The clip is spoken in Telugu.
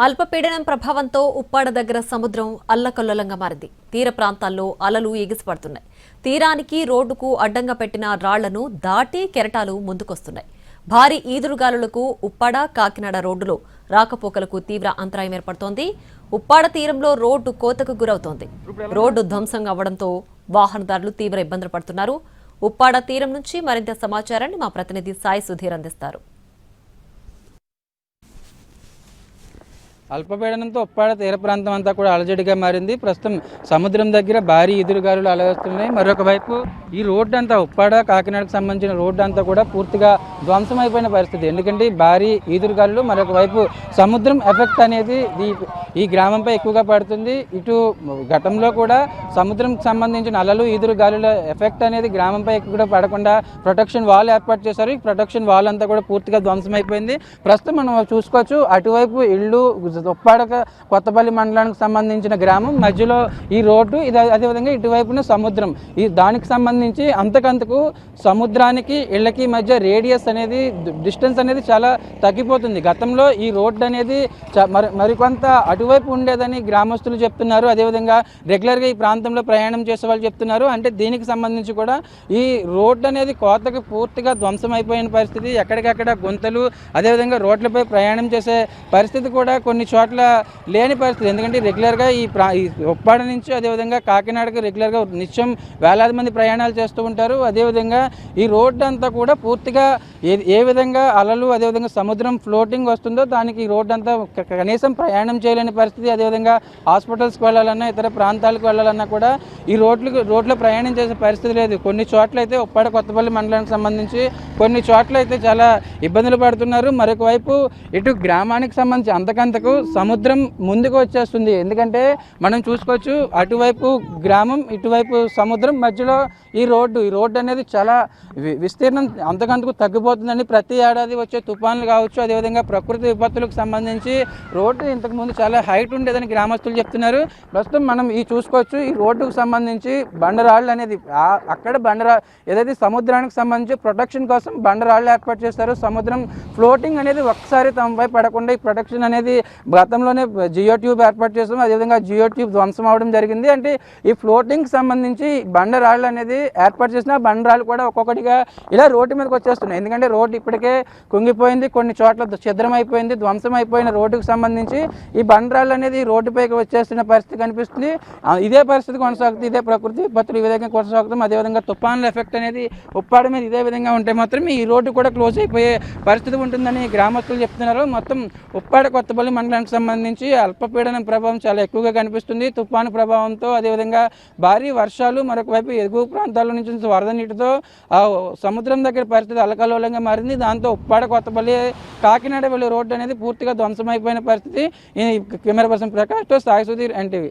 అల్పపీడనం ప్రభావంతో ఉప్పాడ దగ్గర సముద్రం అల్లకల్లోలంగా మారింది. తీర ప్రాంతాల్లో అలలు ఎగిసిపడుతున్నాయి. తీరానికి రోడ్డుకు అడ్డంగా పెట్టిన రాళ్లను దాటి కెరటాలు ముందుకొస్తున్నాయి. భారీ ఈదురుగాలులకు ఉప్పాడ కాకినాడ రోడ్డులో రాకపోకలకు తీవ్ర అంతరాయం ఏర్పడుతోంది. ఉప్పాడ తీరంలో రోడ్డు కోతకు గురవుతోంది. రోడ్డు ధ్వంసం అవ్వడంతో వాహనదారులు తీవ్ర ఇబ్బందులు పడుతున్నారు. ఉప్పాడ తీరం నుంచి మరింత సమాచారాన్ని మా ప్రతినిధి సాయి సుధీర్ అందిస్తారు. అల్పపీడనంతో ఉప్పాడ తీర ప్రాంతం అంతా కూడా అలజడిగా మారింది. ప్రస్తుతం సముద్రం దగ్గర భారీ ఎదురుగాలులు అలవేస్తున్నాయి. మరొక వైపు ఈ రోడ్డు అంతా ఉప్పాడ కాకినాడకు సంబంధించిన రోడ్డు అంతా కూడా పూర్తిగా ధ్వంసమైపోయిన పరిస్థితి. ఎందుకంటే భారీ ఈదురుగాలులు, మరొక వైపు సముద్రం ఎఫెక్ట్ అనేది ఈ గ్రామంపై ఎక్కువగా పడుతుంది. ఇటు గతంలో కూడా సముద్రంకి సంబంధించిన అలలు ఈదురుగాలుల ఎఫెక్ట్ అనేది గ్రామంపై ఎక్కువ పడకుండా ప్రొటెక్షన్ వాల్ ఏర్పాటు చేశారు. ఈ ప్రొటెక్షన్ వాల్ అంతా కూడా పూర్తిగా ధ్వంసమైపోయింది. ప్రస్తుతం మనం చూసుకోవచ్చు, అటువైపు ఇళ్ళు ఉప్పాడ కొత్తపల్లి మండలానికి సంబంధించిన గ్రామం, మధ్యలో ఈ రోడ్డు, అదేవిధంగా ఇటువైపున సముద్రం. దానికి సంబంధించి అంతకంతకు సముద్రానికి ఇళ్ళకి మధ్య రేడియస్ అనేది, డిస్టెన్స్ అనేది చాలా తగ్గిపోతుంది. గతంలో ఈ రోడ్డు అనేది మరికొంత అటువైపు ఉండేదని గ్రామస్తులు చెప్తున్నారు. అదేవిధంగా రెగ్యులర్గా ఈ ప్రాంతంలో ప్రయాణం చేసే వాళ్ళు చెప్తున్నారు. అంటే దీనికి సంబంధించి కూడా ఈ రోడ్డు అనేది కోతకు పూర్తిగా ధ్వంసమైపోయిన పరిస్థితి. ఎక్కడికక్కడ గుంతలు, అదేవిధంగా రోడ్లపై ప్రయాణం చేసే పరిస్థితి కూడా కొన్ని చోట్ల లేని పరిస్థితి. ఎందుకంటే రెగ్యులర్గా ఈ ఉప్పాడ నుంచి అదేవిధంగా కాకినాడకు రెగ్యులర్గా నిత్యం వేలాది మంది ప్రయాణాలు చేస్తూ ఉంటారు. అదేవిధంగా ఈ రోడ్డు అంతా కూడా పూర్తిగా ఏ విధంగా అలలు, అదేవిధంగా సముద్రం ఫ్లోటింగ్ వస్తుందో దానికి ఈ రోడ్డు అంతా కనీసం ప్రయాణం చేయలేని పరిస్థితి. అదేవిధంగా హాస్పిటల్స్కి వెళ్ళాలన్నా, ఇతర ప్రాంతాలకు వెళ్ళాలన్నా కూడా ఈ రోడ్లో ప్రయాణం చేసే పరిస్థితి లేదు. కొన్ని చోట్ల అయితే ఉప్పాడ కొత్తపల్లి మండలానికి సంబంధించి కొన్ని చోట్ల అయితే చాలా ఇబ్బందులు పడుతున్నారు. మరొక వైపు ఇటు గ్రామానికి సంబంధించి అంతకంతకు సముద్రం ముందుకు వచ్చేస్తుంది. ఎందుకంటే మనం చూసుకోవచ్చు, అటువైపు గ్రామం, ఇటువైపు సముద్రం, మధ్యలో ఈ రోడ్డు అనేది చాలా విస్తీర్ణం అంతకంతకు తగ్గిపోతుందని ప్రతి ఏడాది వచ్చే తుఫాన్లు కావచ్చు, అదేవిధంగా ప్రకృతి విపత్తులకు సంబంధించి రోడ్డు ఇంతకుముందు చాలా హైట్ ఉండేదని గ్రామస్తులు చెప్తున్నారు. ప్రస్తుతం మనం చూసుకోవచ్చు, ఈ రోడ్డుకు సంబంధించి బండరాళ్ళు అనేది అక్కడ ఏదైతే సముద్రానికి సంబంధించి ప్రొటెక్షన్ కోసం బండరాళ్ళు ఏర్పాటు చేస్తారు. సముద్రం ఫ్లోటింగ్ అనేది ఒక్కసారి తమపై పడకుండా ఈ ప్రొటెక్షన్ అనేది గతంలోనే జియో ట్యూబ్ ఏర్పాటు చేస్తాం. అదేవిధంగా జియో ట్యూబ్ ధ్వంసం అవడం జరిగింది. అంటే ఈ ఫ్లోటింగ్ సంబంధించి బండరాళ్ళు అనేది ఏర్పాటు చేసిన బండరాళ్ళు కూడా ఒక్కొక్కటిగా ఇలా రోడ్డు మీదకి వచ్చేస్తున్నాయి. ఎందుకంటే రోడ్డు ఇప్పటికే కుంగిపోయింది, కొన్ని చోట్ల ఛిద్రమైపోయింది. ధ్వంసం అయిపోయిన రోడ్డుకు సంబంధించి ఈ బండరాళ్ళు అనేది రోడ్డుపైకి వచ్చేస్తున్న పరిస్థితి కనిపిస్తుంది. ఇదే పరిస్థితి కొనసాగుతుంది, ఇదే ప్రకృతి విపత్తులు ఈ విధంగా కొనసాగుతాం. అదేవిధంగా తుఫాన్ల ఎఫెక్ట్ అనేది ఉప్పాడ మీద ఇదే విధంగా ఉంటే మాత్రం ఈ రోడ్డు కూడా క్లోజ్ అయిపోయే పరిస్థితి ఉంటుందని గ్రామస్తులు చెప్తున్నారు. మొత్తం ఉప్పాడ కొత్తపల్లి మండలానికి సంబంధించి అల్పపీడనం ప్రభావం చాలా ఎక్కువగా కనిపిస్తుంది. తుఫాను ప్రభావంతో, అదేవిధంగా భారీ వర్షాలు, మరొక వైపు ఎగువ ప్రాంతాల నుంచి వరద నీటితో సముద్రం దగ్గర పరిస్థితి అలకల్లోలంగా మారింది. దాంతో ఉప్పాడ కొత్తపల్లి కాకినాడ వెళ్ళే రోడ్డు అనేది పూర్తిగా ధ్వంసమైపోయిన పరిస్థితి. కెమెరా పర్సన్ ప్రకాష్తో సాయి సుధీర్, ఎన్టీవీ.